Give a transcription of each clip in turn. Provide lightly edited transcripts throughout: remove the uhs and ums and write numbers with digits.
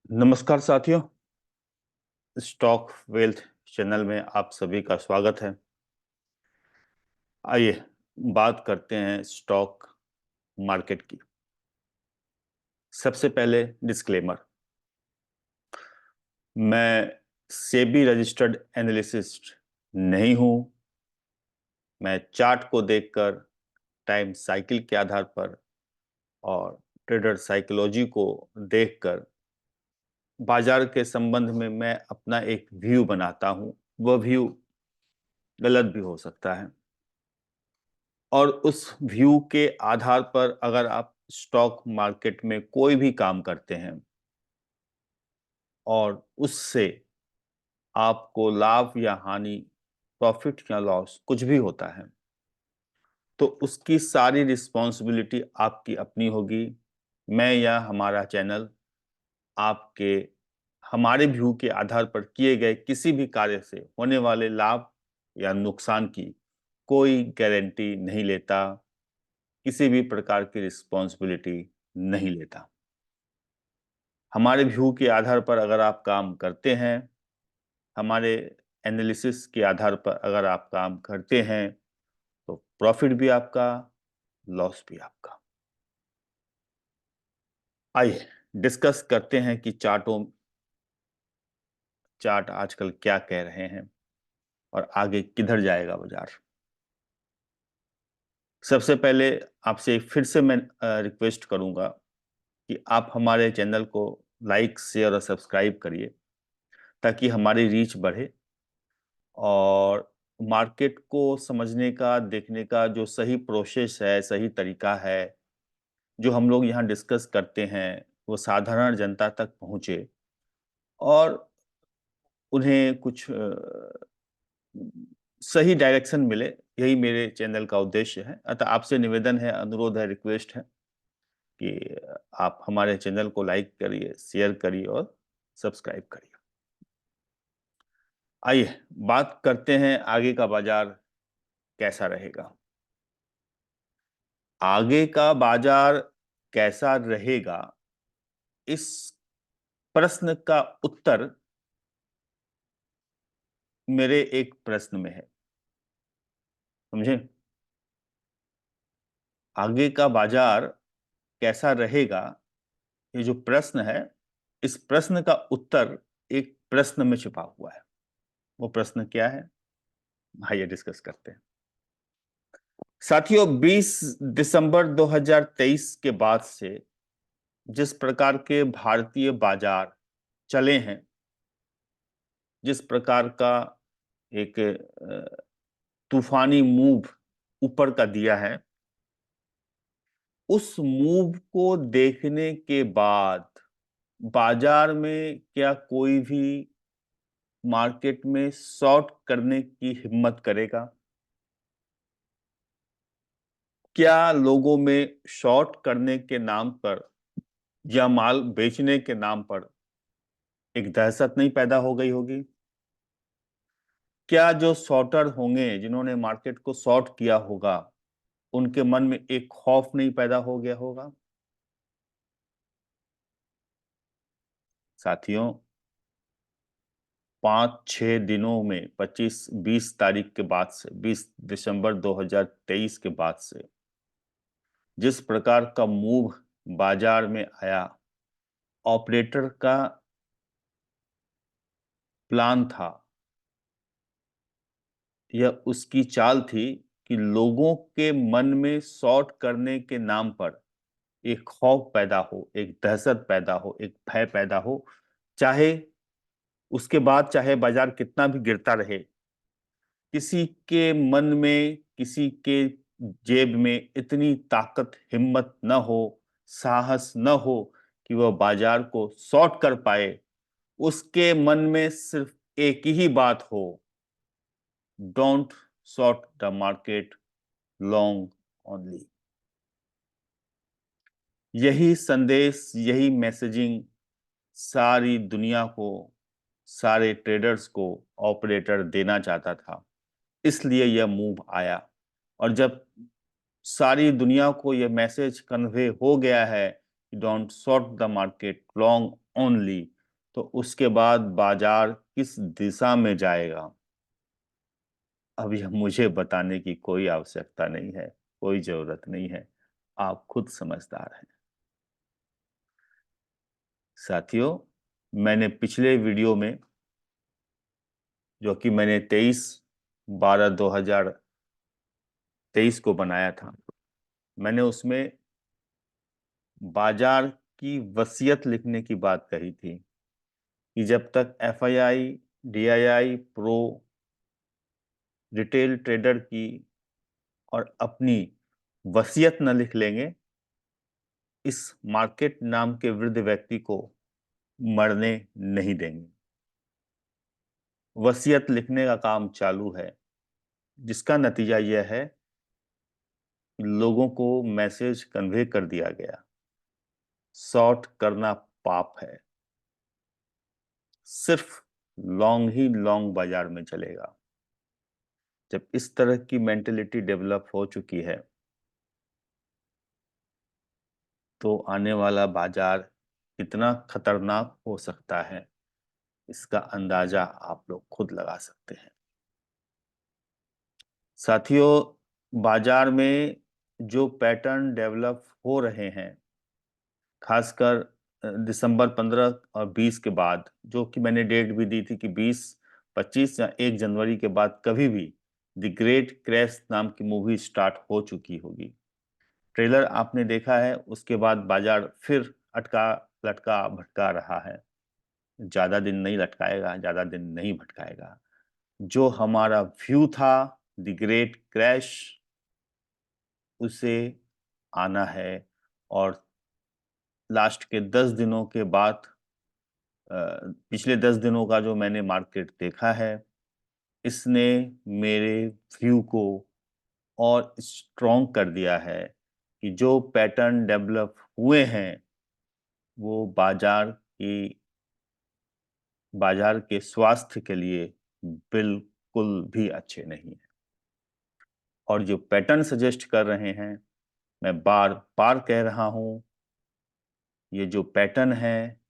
नमस्कार साथियों, stock wealth channel में आप सभी का स्वागत है। आइए बात करते हैं स्टॉक मार्केट की। सबसे पहले डिस्क्लेमर, मैं सेबी रजिस्टर्ड एनालिसिस्ट नहीं हूं। मैं चार्ट को देखकर, टाइम साइकिल के आधार पर और ट्रेडर साइकोलॉजी को देखकर बाजार के संबंध में मैं अपना एक व्यू बनाता हूं। वह व्यू गलत भी हो सकता है और उस व्यू के आधार पर अगर आप स्टॉक मार्केट में कोई भी काम करते हैं और उससे आपको लाभ या हानि, प्रॉफिट या लॉस कुछ भी होता है, तो उसकी सारी रिस्पॉन्सिबिलिटी आपकी अपनी होगी। मैं या हमारा चैनल आपके हमारे व्यू के आधार पर किए गए किसी भी कार्य से होने वाले लाभ या नुकसान की कोई गारंटी नहीं लेता, किसी भी प्रकार की रिस्पॉन्सिबिलिटी नहीं लेता। हमारे व्यू के आधार पर अगर आप काम करते हैं, हमारे एनालिसिस के आधार पर अगर आप काम करते हैं, तो प्रॉफिट भी आपका, लॉस भी आपका। आइए डिस्कस करते हैं कि चार्ट आजकल क्या कह रहे हैं और आगे किधर जाएगा बाजार। सबसे पहले आपसे फिर से मैं रिक्वेस्ट करूंगा कि आप हमारे चैनल को लाइक, शेयर और सब्सक्राइब करिए ताकि हमारी रीच बढ़े और मार्केट को समझने का, देखने का जो सही प्रोसेस है, सही तरीका है, जो हम लोग यहाँ डिस्कस करते हैं, वो साधारण जनता तक पहुँचे और उन्हें कुछ सही डायरेक्शन मिले। यही मेरे चैनल का उद्देश्य है। अतः आपसे निवेदन है, अनुरोध है, रिक्वेस्ट है कि आप हमारे चैनल को लाइक करिए, शेयर करिए और सब्सक्राइब करिए। आइए बात करते हैं आगे का बाजार कैसा रहेगा। आगे का बाजार कैसा रहेगा, इस प्रश्न का उत्तर मेरे एक प्रश्न में है। समझे? आगे का बाजार कैसा रहेगा, ये जो प्रश्न है, इस प्रश्न का उत्तर एक प्रश्न में छिपा हुआ है। वो प्रश्न क्या है, आइए डिस्कस करते हैं। साथियों, 20 दिसंबर 2023 के बाद से जिस प्रकार के भारतीय बाजार चले हैं, जिस प्रकार का एक तूफानी मूव ऊपर का दिया है, उस मूव को देखने के बाद बाजार में क्या कोई भी मार्केट में शॉर्ट करने की हिम्मत करेगा? क्या लोगों में शॉर्ट करने के नाम पर या माल बेचने के नाम पर एक दहशत नहीं पैदा हो गई होगी? क्या जो शॉर्टर होंगे, जिन्होंने मार्केट को शॉर्ट किया होगा, उनके मन में एक खौफ नहीं पैदा हो गया होगा? साथियों, 5-6 दिनों में 25-20 तारीख के बाद से, 20 दिसंबर 2023 के बाद से जिस प्रकार का मूव बाजार में आया, ऑपरेटर का प्लान था, यह उसकी चाल थी कि लोगों के मन में शॉर्ट करने के नाम पर एक खौफ पैदा हो, एक दहशत पैदा हो, एक भय पैदा हो। चाहे उसके बाद चाहे बाजार कितना भी गिरता रहे, किसी के मन में, किसी के जेब में इतनी ताकत, हिम्मत न हो, साहस न हो कि वह बाजार को शॉर्ट कर पाए। उसके मन में सिर्फ एक ही बात हो, don't short the market, long only. यही संदेश, यही मैसेजिंग सारी दुनिया को, सारे ट्रेडर्स को ऑपरेटर देना चाहता था। इसलिए यह मूव आया। और जब सारी दुनिया को यह मैसेज कन्वे हो गया है कि don't short the market, long only, तो उसके बाद बाजार किस दिशा में जाएगा, अब यह मुझे बताने की कोई आवश्यकता नहीं है, कोई जरूरत नहीं है, आप खुद समझदार हैं। साथियों, मैंने पिछले वीडियो में, जो कि मैंने 23/12/2023 को बनाया था, मैंने उसमें बाजार की वसीयत लिखने की बात कही थी कि जब तक FII, DII, pro, retail trader की और अपनी वसीयत न लिख लेंगे, इस मार्केट नाम के वृद्ध व्यक्ति को मरने नहीं देंगे। वसीयत लिखने का काम चालू है, जिसका नतीजा यह है कि लोगों को मैसेज कन्वे कर दिया गया, शॉर्ट करना पाप है, सिर्फ लॉन्ग ही लॉन्ग बाजार में चलेगा। जब इस तरह की मेंटेलिटी डेवलप हो चुकी है, तो आने वाला बाजार कितना खतरनाक हो सकता है, इसका अंदाजा आप लोग खुद लगा सकते हैं। साथियों, बाजार में जो पैटर्न डेवलप हो रहे हैं, खासकर दिसंबर 15 और 20 के बाद, जो कि मैंने डेट भी दी थी कि 20, 25 या 1 जनवरी के बाद कभी भी द ग्रेट क्रैश नाम की मूवी स्टार्ट हो चुकी होगी। ट्रेलर आपने देखा है, उसके बाद बाजार फिर अटका लटका भटका रहा है। ज्यादा दिन नहीं लटकाएगा, ज्यादा दिन नहीं भटकाएगा। जो हमारा व्यू था द ग्रेट क्रैश, उसे आना है। और लास्ट के 10 दिनों के बाद, पिछले 10 दिनों का जो मैंने मार्केट देखा है, इसने मेरे व्यू को और स्ट्रॉन्ग कर दिया है कि जो पैटर्न डेवलप हुए हैं, वो बाजार के स्वास्थ्य के लिए बिल्कुल भी अच्छे नहीं है। और जो पैटर्न सजेस्ट कर रहे हैं, मैं बार बार कह रहा हूं, ये जो पैटर्न है,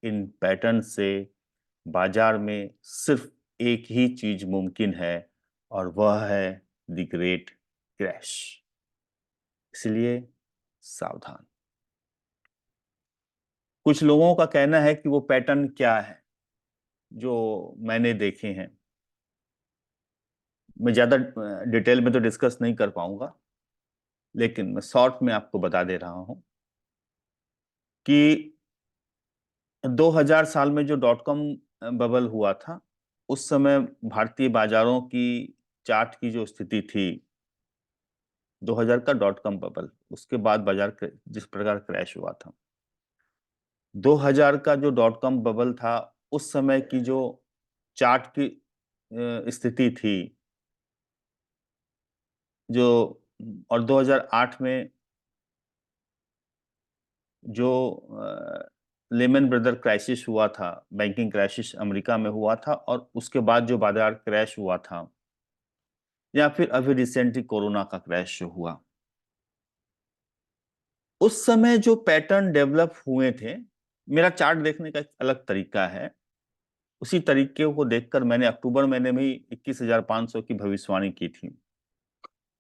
इन पैटर्न से बाजार में सिर्फ एक ही चीज मुमकिन है, और वह है द ग्रेट क्रैश। इसलिए सावधान। कुछ लोगों का कहना है कि वो पैटर्न क्या है जो मैंने देखे हैं। मैं ज्यादा डिटेल में तो डिस्कस नहीं कर पाऊंगा, लेकिन मैं शॉर्ट में आपको बता दे रहा हूं कि 2000 साल में जो डॉट कॉम बबल हुआ था, उस समय भारतीय बाजारों की चार्ट की जो स्थिति थी, 2000 का डॉट कॉम बबल, उसके बाद बाजार जिस प्रकार क्रैश हुआ था, 2000 का जो डॉट कॉम बबल था, उस समय की जो चार्ट की स्थिति थी, जो और 2008 में जो लेमन ब्रदर क्राइसिस हुआ था, बैंकिंग क्राइसिस अमेरिका में हुआ था, और उसके बाद जो बाजार क्रैश हुआ था, या फिर अभी रिसेंटली कोरोना का क्रैश जो हुआ, उस समय जो पैटर्न डेवलप हुए थे, मेरा चार्ट देखने का एक अलग तरीका है। उसी तरीके को देखकर मैंने अक्टूबर महीने में ही 21,500 की भविष्यवाणी की थी।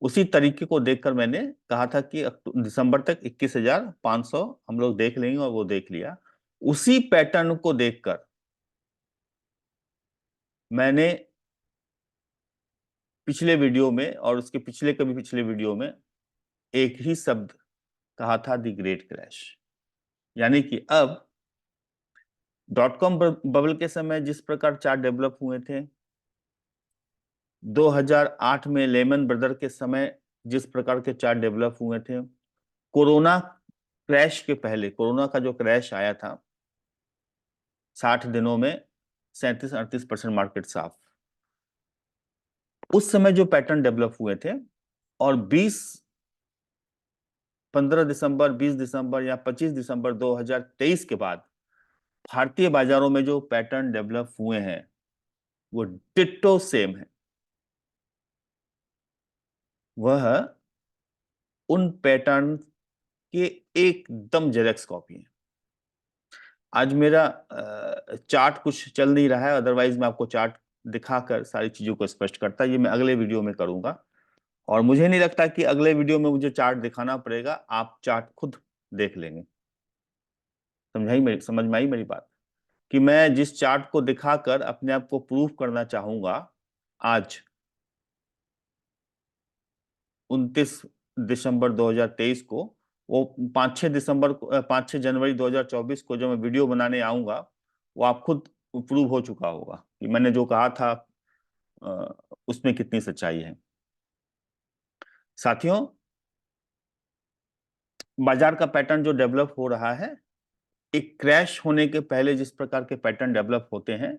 उसी तरीके को देखकर मैंने कहा था कि दिसंबर तक 21,500 हम लोग देख लेंगे, और वो देख लिया। उसी पैटर्न को देखकर मैंने पिछले वीडियो में और उसके पिछले कभी पिछले वीडियो में एक ही शब्द कहा था, द ग्रेट क्रैश। यानी कि अब डॉट कॉम बबल के समय जिस प्रकार चार्ट डेवलप हुए थे, 2008 में लेमन ब्रदर के समय जिस प्रकार के चार्ट डेवलप हुए थे, कोरोना क्रैश के पहले, कोरोना का जो क्रैश आया था, 60 दिनों में 37-38% मार्केट साफ, उस समय जो पैटर्न डेवलप हुए थे, और 15 दिसंबर, 20 दिसंबर या 25 दिसंबर 2023 के बाद भारतीय बाजारों में जो पैटर्न डेवलप हुए हैं, वो डिट्टो सेम है। वह उन पैटर्न के एकदम जेरेक्स कॉपी है। आज मेरा चार्ट कुछ चल नहीं रहा है, अदरवाइज मैं आपको चार्ट दिखाकर सारी चीजों को स्पष्ट करता। ये मैं अगले वीडियो में करूंगा, और मुझे नहीं लगता कि अगले वीडियो में मुझे चार्ट दिखाना पड़ेगा, आप चार्ट खुद देख लेंगे। समझ में आई मेरी बात? कि मैं जिस चार्ट को दिखाकर अपने आप को प्रूव करना चाहूंगा आज 29 दिसंबर 2023 को, वो 5-6 जनवरी 2024 को जो मैं वीडियो बनाने आऊंगा, वो आप खुद प्रूव हो चुका होगा कि मैंने जो कहा था अ, उसमें कितनी सच्चाई है। साथियों, बाजार का पैटर्न जो डेवलप हो रहा है, एक क्रैश होने के पहले जिस प्रकार के पैटर्न डेवलप होते हैं,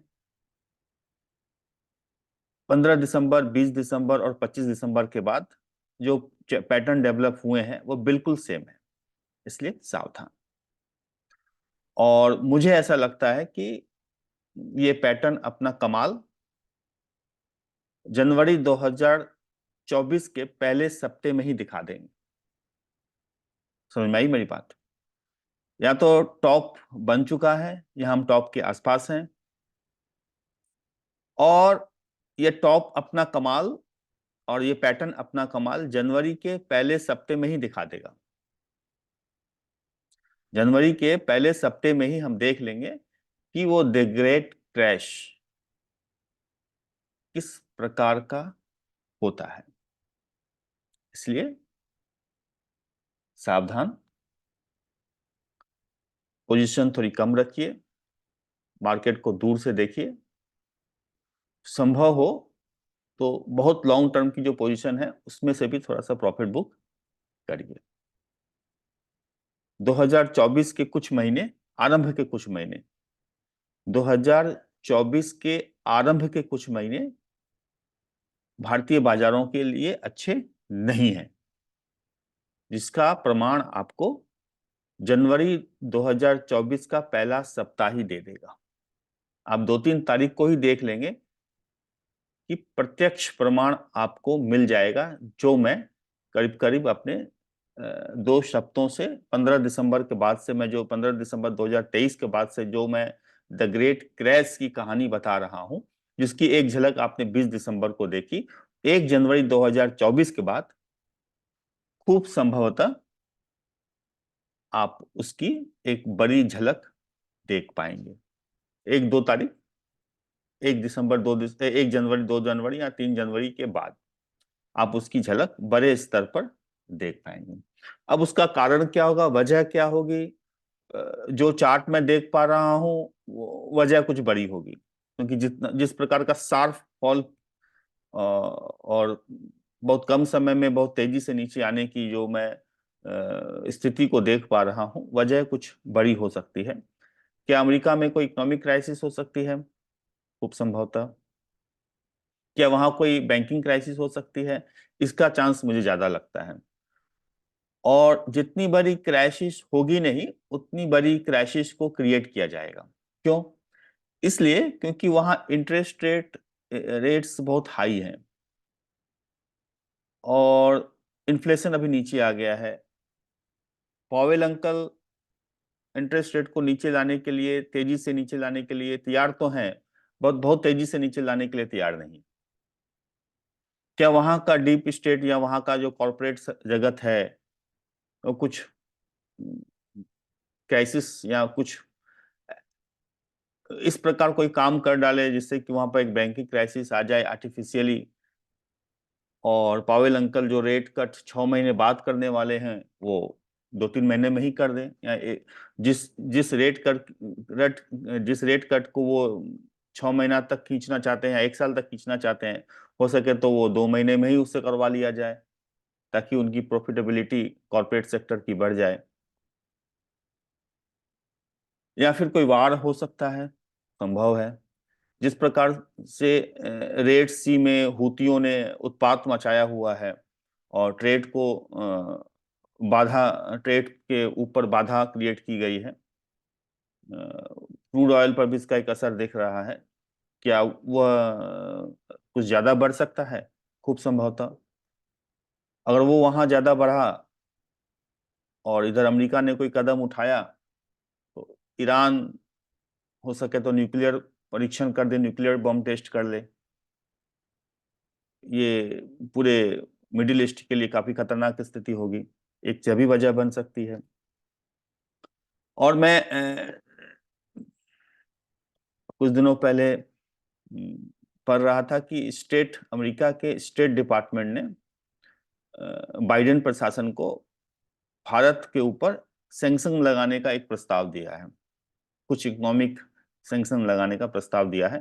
15 दिसंबर, 20 दिसंबर और 25 दिसंबर के बाद जो पैटर्न डेवलप हुए हैं वो बिल्कुल सेम है। इसलिए सावधान। और मुझे ऐसा लगता है कि ये पैटर्न अपना कमाल जनवरी 2024 के पहले सप्ते में ही दिखा देंगे। समझ में आई मेरी बात? या तो टॉप बन चुका है या हम टॉप के आसपास हैं, और ये टॉप अपना कमाल और ये पैटर्न अपना कमाल जनवरी के पहले सप्ते में ही दिखा देगा। जनवरी के पहले सप्ते में ही हम देख लेंगे कि वो द ग्रेट क्रैश किस प्रकार का होता है। इसलिए सावधान, पोजीशन थोड़ी कम रखिए, मार्केट को दूर से देखिए, संभव हो तो बहुत लॉन्ग टर्म की जो पोजीशन है उसमें से भी थोड़ा सा प्रॉफिट बुक करिए। 2024 के कुछ महीने, आरंभ के कुछ महीने, 2024 के आरंभ के कुछ महीने भारतीय बाजारों के लिए अच्छे नहीं हैं, जिसका प्रमाण आपको जनवरी 2024 का पहला सप्ताह ही दे देगा। आप 2-3 तारीख को ही देख लेंगे कि प्रत्यक्ष प्रमाण आपको मिल जाएगा, जो मैं करीब करीब अपने 2 हफ्तों से, 15 दिसंबर के बाद से, मैं जो 15 दिसंबर 2023 के बाद से जो मैं द ग्रेट क्रैश की कहानी बता रहा हूं, जिसकी एक झलक आपने 20 दिसंबर को देखी, 1 जनवरी 2024 के बाद खूब संभवतः आप उसकी एक बड़ी झलक देख पाएंगे। 1-2 तारीख, 1 दिसंबर, 1 जनवरी, 2 जनवरी या 3 जनवरी के बाद आप उसकी झलक बड़े स्तर पर देख पाएंगे। अब उसका कारण क्या होगा, वजह क्या होगी? जो चार्ट में देख पा रहा हूं वजह कुछ बड़ी होगी, क्योंकि जिस प्रकार का शार्प फॉल और बहुत कम समय में बहुत तेजी से नीचे आने की जो मैं स्थिति को देख पा रहा हूं, वजह कुछ बड़ी हो सकती है। क्या अमेरिका में कोई इकोनॉमिक क्राइसिस हो सकती है? खूब संभवतः। क्या वहां कोई बैंकिंग क्राइसिस हो सकती है? इसका चांस मुझे ज्यादा लगता है। और जितनी बड़ी क्राइसिस होगी नहीं, उतनी बड़ी क्राइसिस को क्रिएट किया जाएगा। क्यों? इसलिए क्योंकि वहां इंटरेस्ट रेट्स बहुत हाई हैं, और इन्फ्लेशन अभी नीचे आ गया है। पॉवेल अंकल इंटरेस्ट रेट को नीचे लाने के लिए, तेजी से नीचे लाने के लिए तैयार तो हैं, बहुत बहुत तेजी से नीचे लाने के लिए तैयार नहीं। क्या वहां का डीप स्टेट या वहां का जो कॉरपोरेट जगत है, वो कुछ क्राइसिस या कुछ इस प्रकार कोई काम कर डाले जिससे कि वहां पर एक बैंकिंग क्राइसिस आ जाए आर्टिफिशियली, और पावेल अंकल जो रेट कट 6 महीने बाद करने वाले हैं वो 2-3 महीने में ही कर दें, या जिस जिस जिस रेट कट को वो 6 महीना तक खींचना चाहते हैं, 1 साल तक खींचना चाहते हैं, हो सके तो वो 2 महीने में ही उससे करवा लिया जाए, ताकि उनकी प्रॉफिटेबिलिटी कॉर्पोरेट सेक्टर की बढ़ जाए। या फिर कोई वार हो सकता है, संभव है। जिस प्रकार से रेड सी में हूतियों ने उत्पात मचाया हुआ है और ट्रेड के ऊपर बाधा क्रिएट की गई है, क्रूड ऑयल पर भी इसका एक असर दिख रहा है। क्या वह कुछ ज्यादा बढ़ सकता है? खूब संभवतः। अगर वो वहां ज्यादा बढ़ा और इधर अमेरिका ने कोई कदम उठाया, तो ईरान हो सके तो न्यूक्लियर परीक्षण कर दे, न्यूक्लियर बम टेस्ट कर ले। ये पूरे मिडिल ईस्ट के लिए काफी खतरनाक स्थिति होगी, एक जभी वजह बन सकती है। और मैं कुछ दिनों पहले पढ़ रहा था कि अमेरिका के स्टेट डिपार्टमेंट ने बाइडेन प्रशासन को भारत के ऊपर सैंक्शन लगाने का एक प्रस्ताव दिया है, कुछ इकोनॉमिक सैंक्शन लगाने का प्रस्ताव दिया है।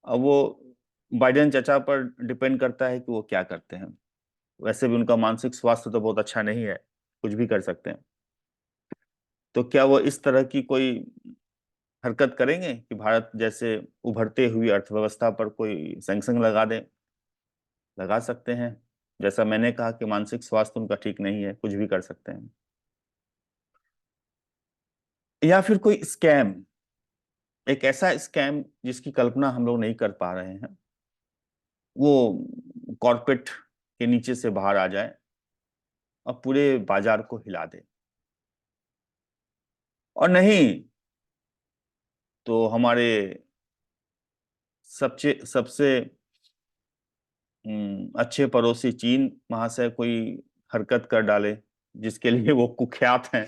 अब वो बाइडेन चाचा पर डिपेंड करता है कि वो क्या करते हैं। वैसे भी उनका मानसिक स्वास्थ्य तो बहुत अच्छा नहीं है, कुछ भी कर सकते हैं। तो क्या वो इस तरह की कोई हरकत करेंगे कि भारत जैसे उभरते हुई अर्थव्यवस्था पर कोई सैंक्शन लगा दे? लगा सकते हैं। जैसा मैंने कहा कि मानसिक स्वास्थ्य उनका ठीक नहीं है, कुछ भी कर सकते हैं। या फिर कोई स्कैम, एक ऐसा स्कैम जिसकी कल्पना हम लोग नहीं कर पा रहे हैं, वो कॉर्पोरेट के नीचे से बाहर आ जाए और पूरे बाजार को हिला दे। और नहीं तो हमारे सबसे सबसे अच्छे पड़ोसी चीन महाशय कोई हरकत कर डाले जिसके लिए वो कुख्यात हैं।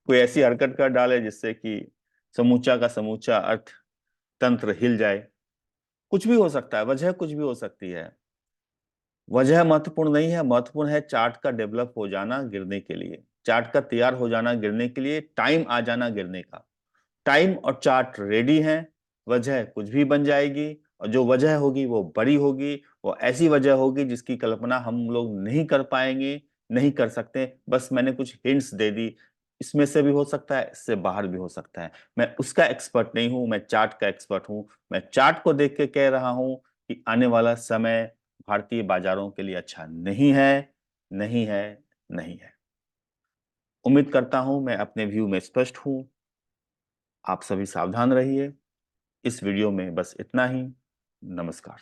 कोई ऐसी हरकत कर डाले जिससे कि समूचा का समूचा अर्थतंत्र हिल जाए। कुछ भी हो सकता है, वजह कुछ भी हो सकती है। वजह महत्वपूर्ण नहीं है, महत्वपूर्ण है चार्ट का डेवलप हो जाना गिरने के लिए, चार्ट का तैयार हो जाना गिरने के लिए, टाइम आ जाना गिरने का। टाइम और चार्ट रेडी है, वजह कुछ भी बन जाएगी। और जो वजह होगी वो बड़ी होगी, वो ऐसी वजह होगी जिसकी कल्पना हम लोग नहीं कर पाएंगे, नहीं कर सकते। बस मैंने कुछ हिंट्स दे दी, इसमें से भी हो सकता है, इससे बाहर भी हो सकता है। मैं उसका एक्सपर्ट नहीं हूं, मैं चार्ट का एक्सपर्ट हूं। मैं चार्ट को देख के कह रहा हूं कि आने वाला समय भारतीय बाजारों के लिए अच्छा नहीं है, नहीं है, नहीं है। उम्मीद करता हूं मैं अपने व्यू में स्पष्ट हूं। आप सभी सावधान रहिए। इस वीडियो में बस इतना ही। नमस्कार।